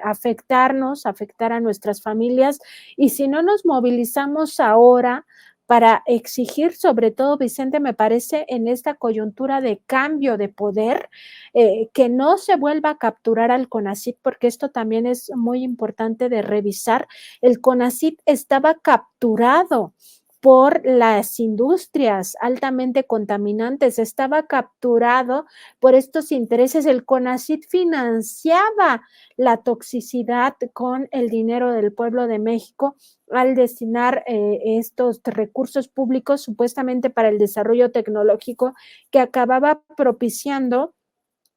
afectarnos, afectar a nuestras familias, y si no nos movilizamos ahora para exigir, sobre todo, Vicente, me parece, en esta coyuntura de cambio de poder, que no se vuelva a capturar al CONACYT, porque esto también es muy importante de revisar. El CONACYT estaba capturado por las industrias altamente contaminantes, estaba capturado por estos intereses. El CONACYT financiaba la toxicidad con el dinero del pueblo de México al destinar estos recursos públicos supuestamente para el desarrollo tecnológico que acababa propiciando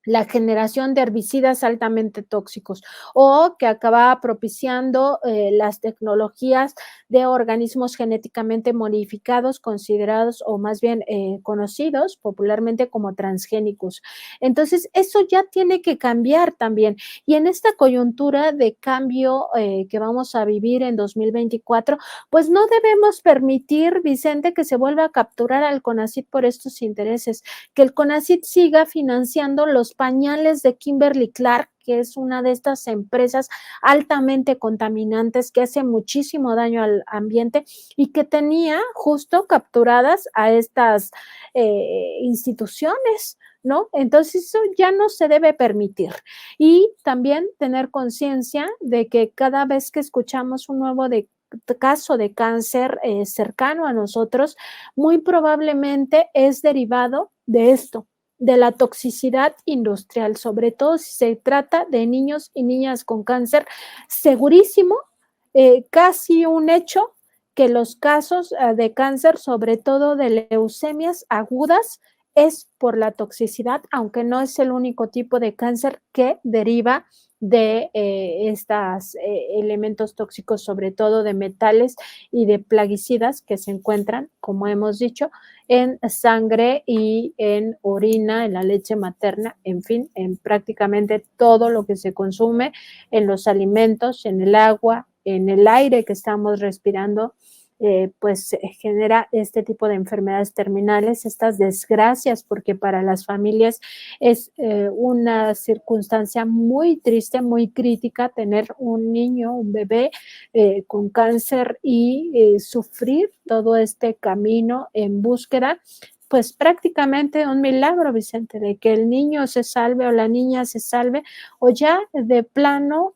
la generación de herbicidas altamente tóxicos o que acababa propiciando las tecnologías de organismos genéticamente modificados, considerados o más bien conocidos popularmente como transgénicos. Entonces, eso ya tiene que cambiar también. Y en esta coyuntura de cambio que vamos a vivir en 2024, pues no debemos permitir, Vicente, que se vuelva a capturar al CONACYT por estos intereses, que el CONACYT siga financiando los pañales de Kimberly Clark, que es una de estas empresas altamente contaminantes que hace muchísimo daño al ambiente y que tenía justo capturadas a estas instituciones, ¿no? Entonces eso ya no se debe permitir. Y también tener conciencia de que cada vez que escuchamos un nuevo caso de cáncer cercano a nosotros, muy probablemente es derivado de esto, de la toxicidad industrial, sobre todo si se trata de niños y niñas con cáncer, segurísimo, casi un hecho que los casos de cáncer, sobre todo de leucemias agudas, es por la toxicidad, aunque no es el único tipo de cáncer que deriva de estos elementos tóxicos, sobre todo de metales y de plaguicidas que se encuentran, como hemos dicho, en sangre y en orina, en la leche materna, en fin, en prácticamente todo lo que se consume, en los alimentos, en el agua, en el aire que estamos respirando. Pues genera este tipo de enfermedades terminales, estas desgracias, porque para las familias es una circunstancia muy triste, muy crítica tener un niño, un bebé con cáncer y sufrir todo este camino en búsqueda, pues prácticamente un milagro, Vicente, de que el niño se salve o la niña se salve, o ya de plano,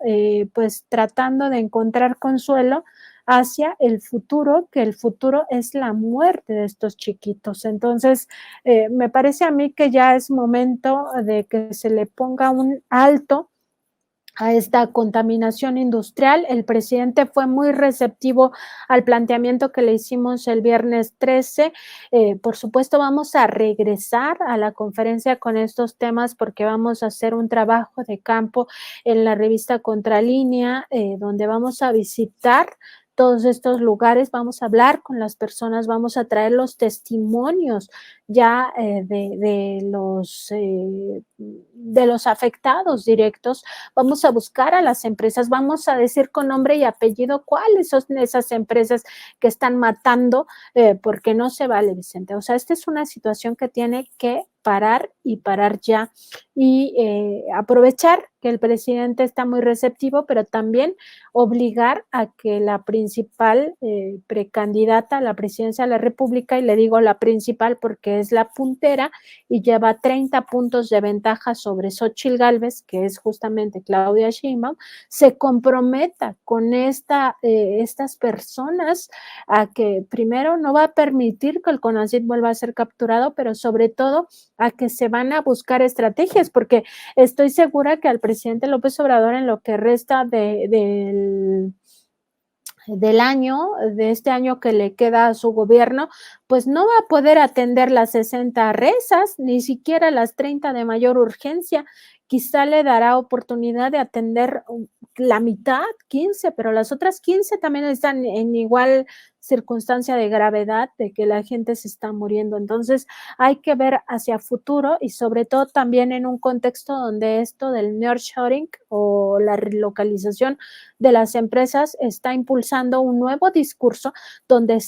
pues tratando de encontrar consuelo hacia el futuro, que el futuro es la muerte de estos chiquitos. Entonces, me parece a mí que ya es momento de que se le ponga un alto a esta contaminación industrial. El presidente fue muy receptivo al planteamiento que le hicimos el viernes 13. Por supuesto, vamos a regresar a la conferencia con estos temas porque vamos a hacer un trabajo de campo en la revista Contralínea, donde vamos a visitar todos estos lugares, vamos a hablar con las personas, vamos a traer los testimonios ya de los afectados directos, vamos a buscar a las empresas, vamos a decir con nombre y apellido cuáles son esas empresas que están matando, porque no se vale, Vicente. O sea, esta es una situación que tiene que parar y parar ya y aprovechar que el presidente está muy receptivo, pero también obligar a que la principal precandidata a la presidencia de la República, y le digo la principal porque es la puntera y lleva 30 puntos de ventaja sobre Xóchitl Gálvez, que es justamente Claudia Sheinbaum, se comprometa con estas personas a que primero no va a permitir que el CONACYT vuelva a ser capturado, pero sobre todo a que se van a buscar estrategias, porque estoy segura que al presidente López Obrador en lo que resta del año, de este año que le queda a su gobierno, pues no va a poder atender las 60 rezas, ni siquiera las 30 de mayor urgencia. Quizá le dará oportunidad de atender la mitad, 15, pero las otras 15 también están en igual circunstancia de gravedad, de que la gente se está muriendo. Entonces hay que ver hacia futuro y sobre todo también en un contexto donde esto del nearshoring o la relocalización de las empresas está impulsando un nuevo discurso donde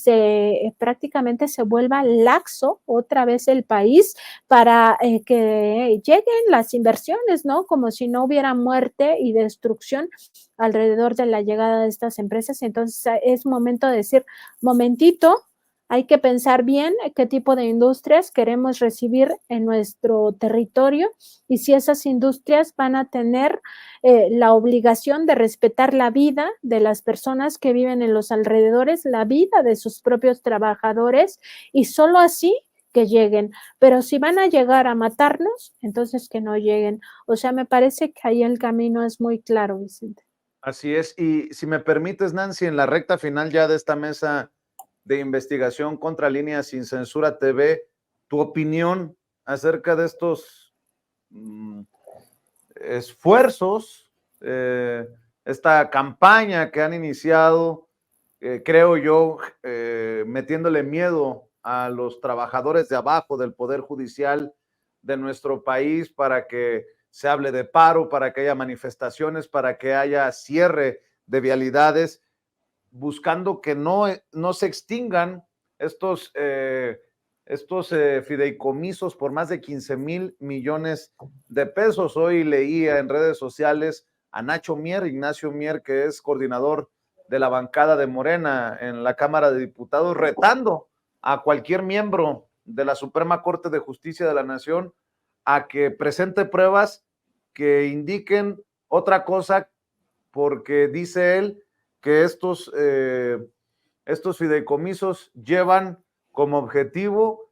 prácticamente se vuelva laxo otra vez el país para que lleguen las inversiones, ¿no? Como si no hubiera muerte y destrucción alrededor de la llegada de estas empresas. Entonces es momento de decir, momentito, hay que pensar bien qué tipo de industrias queremos recibir en nuestro territorio y si esas industrias van a tener la obligación de respetar la vida de las personas que viven en los alrededores, la vida de sus propios trabajadores y solo así que lleguen, pero si van a llegar a matarnos, entonces que no lleguen. O sea, me parece que ahí el camino es muy claro, Vicente. Así es, y si me permites, Nancy, en la recta final ya de esta mesa de investigación contra Líneas Sin Censura TV, tu opinión acerca de estos esfuerzos, esta campaña que han iniciado, creo yo, metiéndole miedo a los trabajadores de abajo del Poder Judicial de nuestro país para que se hable de paro, para que haya manifestaciones, para que haya cierre de vialidades, buscando que no se extingan estos fideicomisos por más de 15,000 millones de pesos. Hoy leía en redes sociales a Nacho Mier, Ignacio Mier, que es coordinador de la bancada de Morena en la Cámara de Diputados, retando a cualquier miembro de la Suprema Corte de Justicia de la Nación a que presente pruebas que indiquen otra cosa, porque dice él que estos fideicomisos llevan como objetivo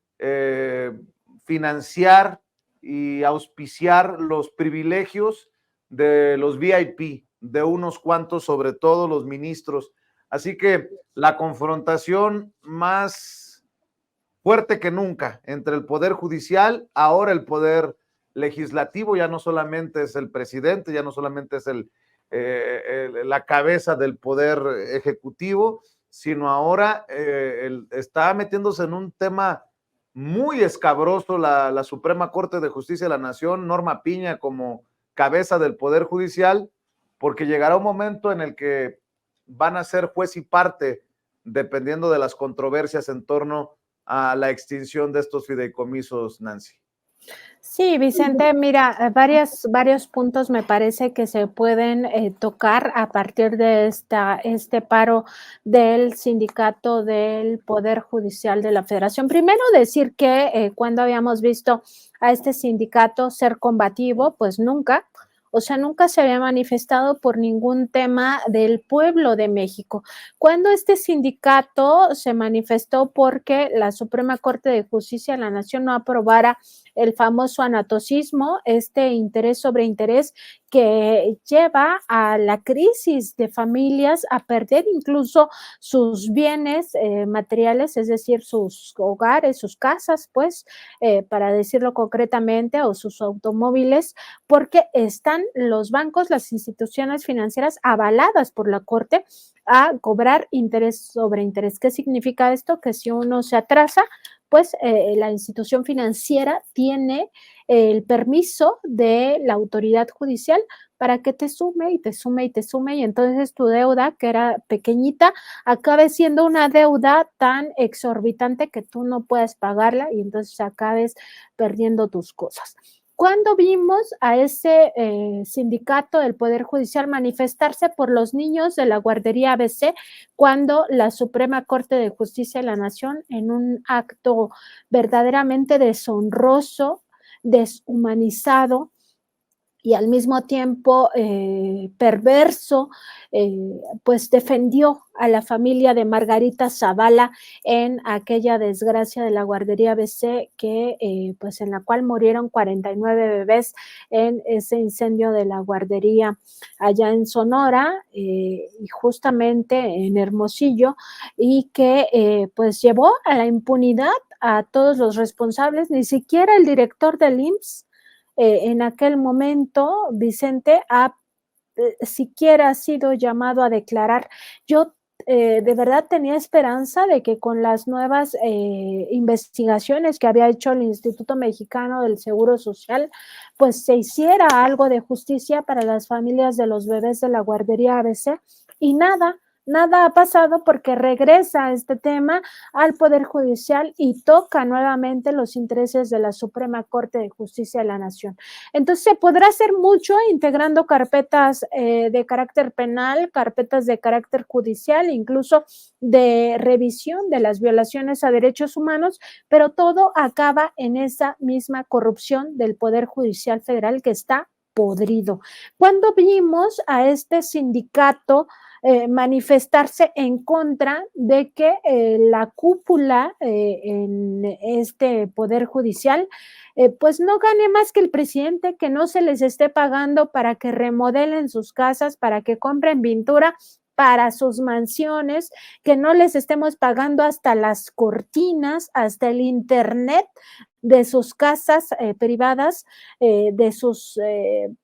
financiar y auspiciar los privilegios de los VIP, de unos cuantos, sobre todo los ministros. Así que la confrontación más fuerte que nunca entre el Poder Judicial, ahora el Poder Legislativo, ya no solamente es el presidente, ya no solamente es la cabeza del Poder Ejecutivo, sino ahora está metiéndose en un tema muy escabroso la Suprema Corte de Justicia de la Nación, Norma Piña como cabeza del Poder Judicial, porque llegará un momento en el que van a ser juez y parte, dependiendo de las controversias en torno a la extinción de estos fideicomisos, Nancy. Sí, Vicente, mira, varios puntos me parece que se pueden tocar a partir de este paro del sindicato del Poder Judicial de la Federación. Primero decir que cuando habíamos visto a este sindicato ser combativo, pues nunca. O sea, nunca se había manifestado por ningún tema del pueblo de México. Cuando este sindicato se manifestó porque la Suprema Corte de Justicia de la Nación no aprobara el famoso anatocismo, este interés sobre interés que lleva a la crisis de familias a perder incluso sus bienes materiales, es decir, sus hogares, sus casas, pues, para decirlo concretamente, o sus automóviles, porque están los bancos, las instituciones financieras avaladas por la Corte a cobrar interés sobre interés. ¿Qué significa esto? Que si uno se atrasa, pues la institución financiera tiene el permiso de la autoridad judicial para que te sume y te sume y te sume, y entonces tu deuda, que era pequeñita, acabe siendo una deuda tan exorbitante que tú no puedes pagarla y entonces acabes perdiendo tus cosas. Cuando vimos a ese sindicato del Poder Judicial manifestarse por los niños de la guardería ABC, cuando la Suprema Corte de Justicia de la Nación, en un acto verdaderamente deshonroso, deshumanizado y al mismo tiempo perverso, pues defendió a la familia de Margarita Zavala en aquella desgracia de la guardería ABC, que pues en la cual murieron 49 bebés en ese incendio de la guardería allá en Sonora, y justamente en Hermosillo, y que pues llevó a la impunidad a todos los responsables. Ni siquiera el director del IMSS en aquel momento, Vicente, siquiera ha sido llamado a declarar. Yo de verdad tenía esperanza de que con las nuevas investigaciones que había hecho el Instituto Mexicano del Seguro Social, pues se hiciera algo de justicia para las familias de los bebés de la guardería ABC, y nada ha pasado, porque regresa este tema al Poder Judicial y toca nuevamente los intereses de la Suprema Corte de Justicia de la Nación. Entonces se podrá hacer mucho integrando carpetas de carácter penal, carpetas de carácter judicial, incluso de revisión de las violaciones a derechos humanos, pero todo acaba en esa misma corrupción del Poder Judicial Federal que está podrido. Cuando vimos a este sindicato manifestarse en contra de que la cúpula en este Poder Judicial pues no gane más que el presidente, que no se les esté pagando para que remodelen sus casas, para que compren pintura para sus mansiones, que no les estemos pagando hasta las cortinas, hasta el internet de sus casas privadas, de sus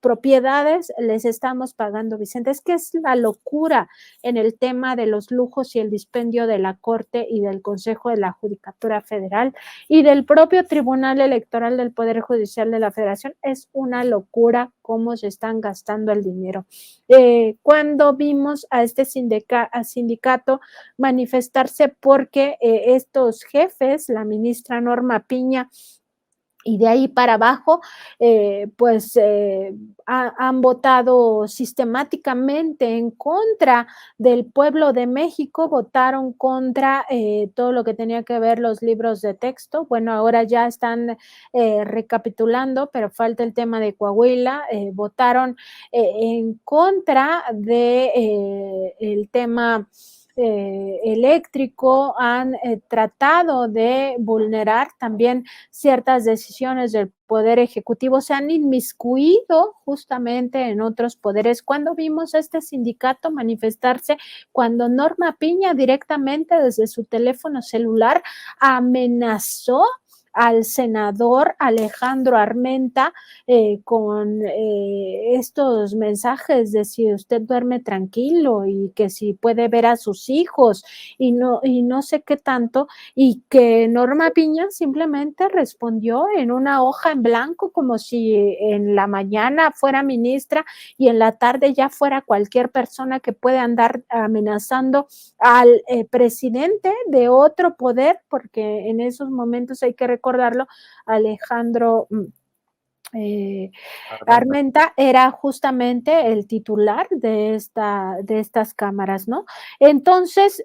propiedades, les estamos pagando, Vicente. Es que es la locura en el tema de los lujos y el dispendio de la Corte y del Consejo de la Judicatura Federal y del propio Tribunal Electoral del Poder Judicial de la Federación. Es una locura cómo se están gastando el dinero. Cuando vimos a este sindicato manifestarse porque estos jefes, la ministra Norma Piña y de ahí para abajo, pues han votado sistemáticamente en contra del pueblo de México, votaron contra todo lo que tenía que ver los libros de texto. Bueno, ahora ya están recapitulando, pero falta el tema de Coahuila. Votaron en contra de el tema eléctrico, han tratado de vulnerar también ciertas decisiones del Poder Ejecutivo, se han inmiscuido justamente en otros poderes. Cuando vimos a este sindicato manifestarse, cuando Norma Piña directamente desde su teléfono celular amenazó al senador Alejandro Armenta con estos mensajes de si usted duerme tranquilo y que si puede ver a sus hijos y no sé qué tanto, y que Norma Piña simplemente respondió en una hoja en blanco como si en la mañana fuera ministra y en la tarde ya fuera cualquier persona que puede andar amenazando al presidente de otro poder, porque en esos momentos hay que recordarlo, Alejandro Armenta era justamente el titular de estas cámaras, ¿no? Entonces,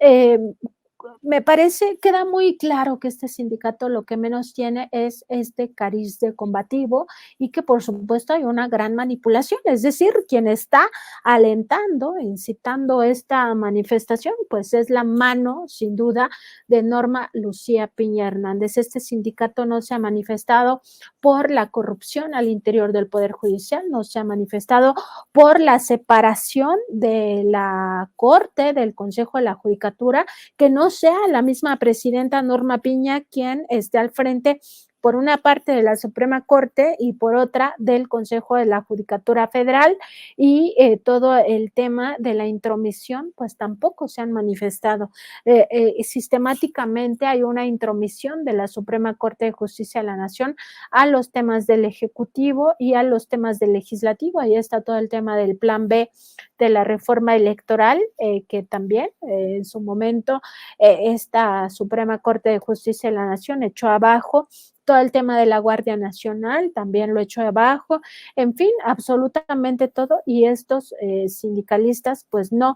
me parece, queda muy claro que este sindicato lo que menos tiene es este cariz de combativo y que por supuesto hay una gran manipulación, es decir, quien está alentando, incitando esta manifestación, pues es la mano, sin duda, de Norma Lucía Piña Hernández. Este sindicato no se ha manifestado por la corrupción al interior del Poder Judicial, no se ha manifestado por la separación de la Corte, del Consejo de la Judicatura, que no sea la misma presidenta Norma Piña quien esté al frente por una parte de la Suprema Corte y por otra del Consejo de la Judicatura Federal, y todo el tema de la intromisión pues tampoco se han manifestado. Sistemáticamente hay una intromisión de la Suprema Corte de Justicia de la Nación a los temas del Ejecutivo y a los temas del Legislativo. Ahí está todo el tema del Plan B de la reforma electoral, que también en su momento esta Suprema Corte de Justicia de la Nación echó abajo. Todo el tema de la Guardia Nacional también lo echó abajo, en fin, absolutamente todo, y estos sindicalistas pues no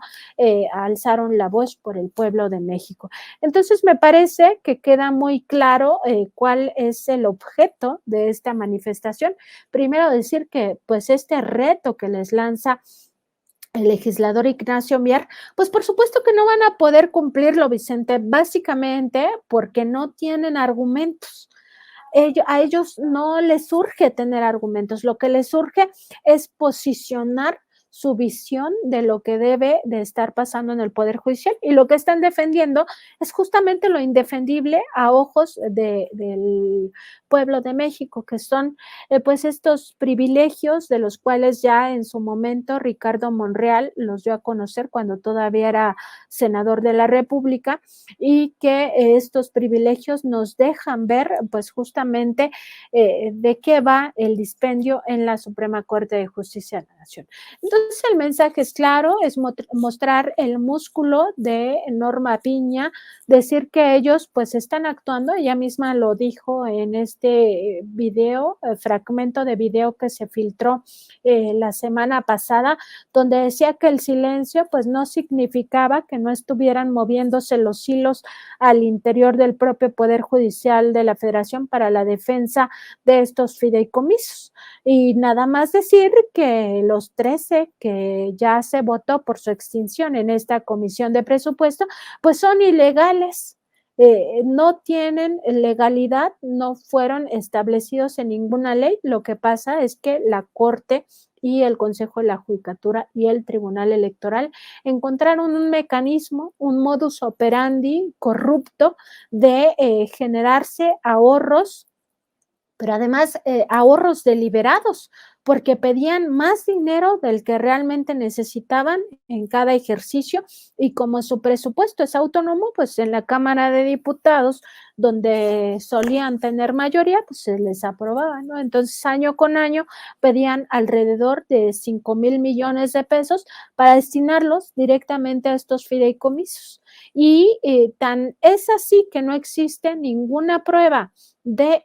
alzaron la voz por el pueblo de México. Entonces me parece que queda muy claro cuál es el objeto de esta manifestación. Primero decir que pues este reto que les lanza el legislador Ignacio Mier, pues por supuesto que no van a poder cumplirlo, Vicente, básicamente porque no tienen argumentos. A ellos no les surge tener argumentos, lo que les surge es posicionar su visión de lo que debe de estar pasando en el Poder Judicial, y lo que están defendiendo es justamente lo indefendible a ojos del pueblo de México, que son pues estos privilegios de los cuales ya en su momento Ricardo Monreal los dio a conocer cuando todavía era senador de la República, y que estos privilegios nos dejan ver pues justamente de qué va el dispendio en la Suprema Corte de Justicia de la Nación. Entonces el mensaje es claro, es mostrar el músculo de Norma Piña, decir que ellos pues están actuando, ella misma lo dijo en este video, fragmento de video que se filtró la semana pasada, donde decía que el silencio pues no significaba que no estuvieran moviéndose los hilos al interior del propio Poder Judicial de la Federación para la defensa de estos fideicomisos. Y nada más decir que los 13 que ya se votó por su extinción en esta comisión de presupuesto, pues son ilegales. No tienen legalidad, no fueron establecidos en ninguna ley. Lo que pasa es que la Corte y el Consejo de la Judicatura y el Tribunal Electoral encontraron un mecanismo, un modus operandi corrupto de generarse ahorros, pero además ahorros deliberados, porque pedían más dinero del que realmente necesitaban en cada ejercicio, y como su presupuesto es autónomo, pues en la Cámara de Diputados, donde solían tener mayoría, pues se les aprobaba, ¿no? Entonces año con año pedían alrededor de 5,000 millones de pesos para destinarlos directamente a estos fideicomisos. y tan es así que no existe ninguna prueba de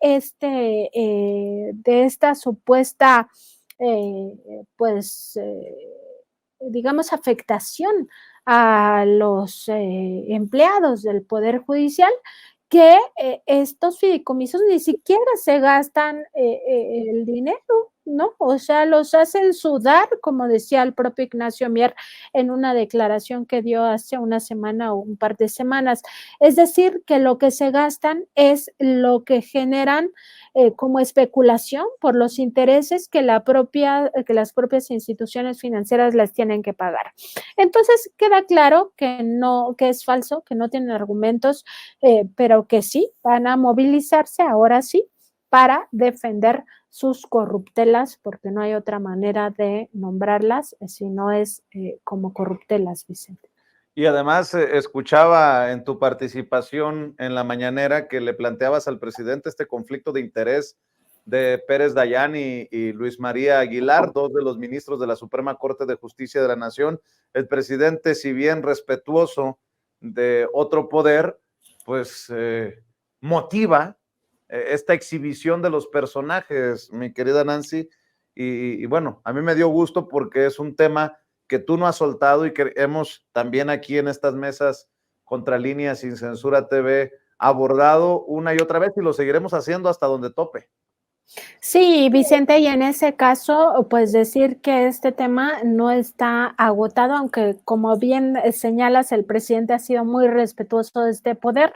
esta supuesta pues digamos afectación a los empleados del Poder Judicial, que estos fideicomisos ni siquiera se gastan el dinero, ¿no? O sea, los hacen sudar, como decía el propio Ignacio Mier en una declaración que dio hace una semana o un par de semanas. Es decir, que lo que se gastan es lo que generan como especulación por los intereses que las propias instituciones financieras las tienen que pagar. Entonces, queda claro que no, que es falso, que no tienen argumentos, pero que sí van a movilizarse ahora sí para defender sus corruptelas, porque no hay otra manera de nombrarlas si no es como corruptelas, Vicente. Y además escuchaba en tu participación en la mañanera que le planteabas al presidente este conflicto de interés de Pérez Dayán y Luis María Aguilar, dos de los ministros de la Suprema Corte de Justicia de la Nación. El presidente, si bien respetuoso de otro poder, pues motiva esta exhibición de los personajes, mi querida Nancy, y bueno, a mí me dio gusto porque es un tema que tú no has soltado y que hemos también aquí en estas mesas Contralínea Sin Censura TV abordado una y otra vez y lo seguiremos haciendo hasta donde tope. Sí, Vicente, y en ese caso, pues decir que este tema no está agotado, aunque como bien señalas, el presidente ha sido muy respetuoso de este poder.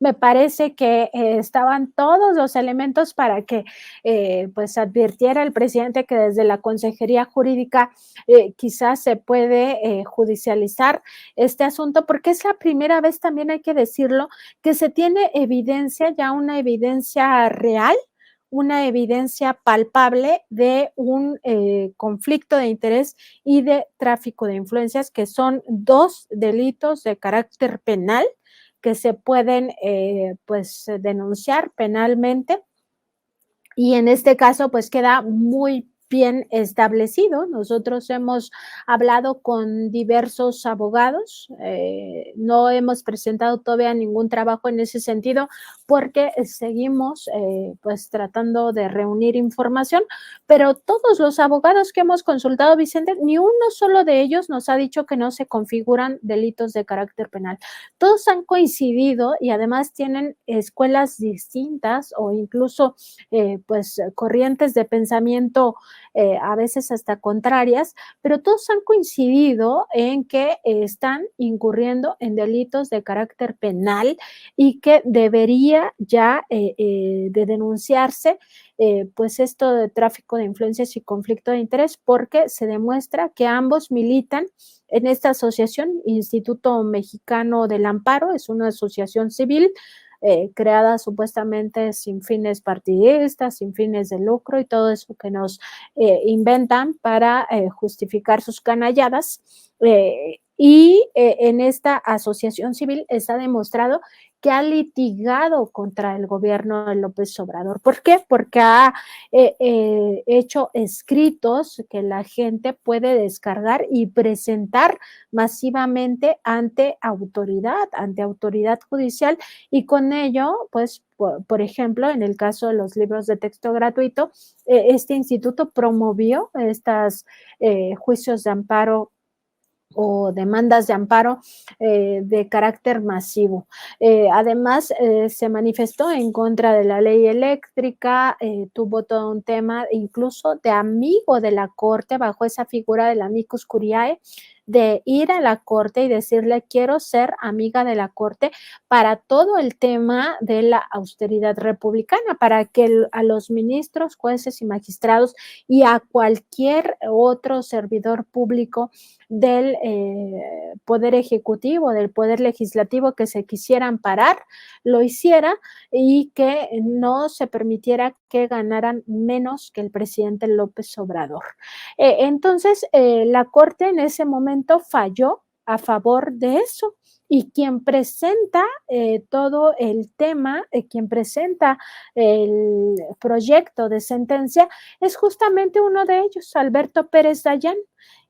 Me parece que estaban todos los elementos para que pues advirtiera el presidente que desde la Consejería Jurídica quizás se puede judicializar este asunto, porque es la primera vez, también hay que decirlo, que se tiene evidencia, ya una evidencia real, una evidencia palpable de un conflicto de interés y de tráfico de influencias, que son dos delitos de carácter penal que se pueden pues denunciar penalmente, y en este caso pues queda muy bien establecido. Nosotros hemos hablado con diversos abogados, no hemos presentado todavía ningún trabajo en ese sentido porque seguimos pues tratando de reunir información, pero todos los abogados que hemos consultado, Vicente, ni uno solo de ellos nos ha dicho que no se configuran delitos de carácter penal. Todos han coincidido y además tienen escuelas distintas o incluso pues corrientes de pensamiento a veces hasta contrarias, pero todos han coincidido en que están incurriendo en delitos de carácter penal y que debería ya de denunciarse pues esto de tráfico de influencias y conflicto de interés, porque se demuestra que ambos militan en esta asociación, Instituto Mexicano del Amparo, es una asociación civil creada supuestamente sin fines partidistas, sin fines de lucro y todo eso que nos inventan para justificar sus canalladas. Y en esta asociación civil está demostrado que ha litigado contra el gobierno de López Obrador. ¿Por qué? Porque ha hecho escritos que la gente puede descargar y presentar masivamente ante autoridad judicial, y con ello, pues, por ejemplo, en el caso de los libros de texto gratuito, este instituto promovió estos juicios de amparo o demandas de amparo de carácter masivo. Además, se manifestó en contra de la ley eléctrica, tuvo todo un tema incluso de amigo de la Corte, bajo esa figura del amicus curiae, de ir a la Corte y decirle quiero ser amiga de la Corte para todo el tema de la austeridad republicana, para que a los ministros, jueces y magistrados y a cualquier otro servidor público del Poder Ejecutivo, del Poder Legislativo que se quisiera amparar, lo hiciera y que no se permitiera que ganaran menos que el presidente López Obrador. Entonces, la Corte en ese momento falló a favor de eso. Y quien presenta todo el tema, quien presenta el proyecto de sentencia, es justamente uno de ellos, Alberto Pérez Dayán,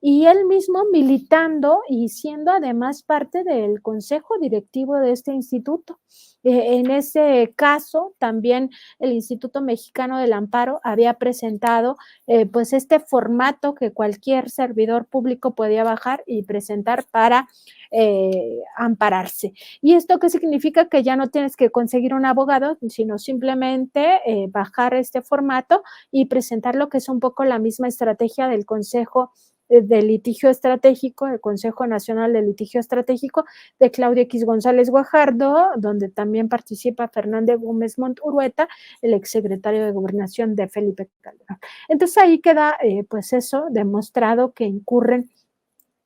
y él mismo militando y siendo además parte del consejo directivo de este instituto. En ese caso, también el Instituto Mexicano del Amparo había presentado pues este formato que cualquier servidor público podía bajar y presentar para ampararse. ¿Y esto qué significa? Que ya no tienes que conseguir un abogado, sino simplemente bajar este formato y presentar lo que es un poco la misma estrategia del Consejo de Litigio Estratégico, el Consejo Nacional de Litigio Estratégico de Claudia X González Guajardo, donde también participa Fernández Gómez Monturueta, el exsecretario de Gobernación de Felipe Calderón. Entonces ahí queda pues eso demostrado que incurren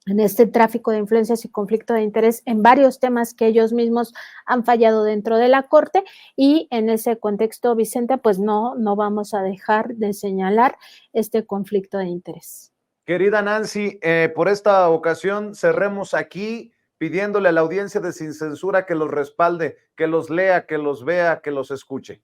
en este tráfico de influencias y conflicto de interés en varios temas que ellos mismos han fallado dentro de la Corte, y en ese contexto, Vicente, pues no vamos a dejar de señalar este conflicto de interés. Querida Nancy, por esta ocasión cerremos aquí pidiéndole a la audiencia de Sin Censura que los respalde, que los lea, que los vea, que los escuche.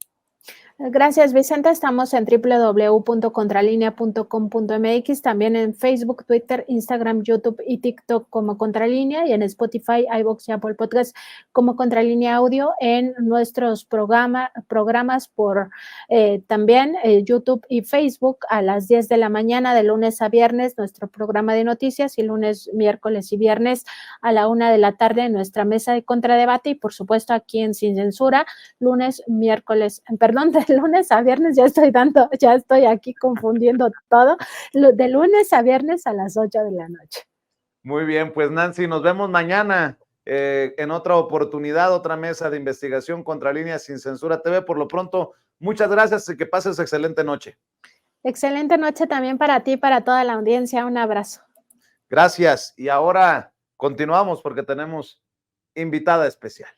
Gracias, Vicente. Estamos en www.contralinea.com.mx, también en Facebook, Twitter, Instagram, YouTube y TikTok como Contralínea, y en Spotify, iVoox y Apple Podcast como Contralínea Audio, en nuestros programas por también YouTube y Facebook a las 10 de la mañana de lunes a viernes, nuestro programa de noticias, y lunes, miércoles y viernes a la 1 de la tarde nuestra mesa de contradebate, y por supuesto aquí en Sin Censura, lunes a viernes, ya estoy aquí confundiendo todo, de lunes a viernes a las 8 de la noche. Muy bien, pues Nancy, nos vemos mañana en otra oportunidad, otra mesa de investigación Contralínea Sin Censura TV. Por lo pronto, muchas gracias y que pases excelente noche. Excelente noche también para ti y para toda la audiencia. Un abrazo. Gracias. Y ahora continuamos porque tenemos invitada especial.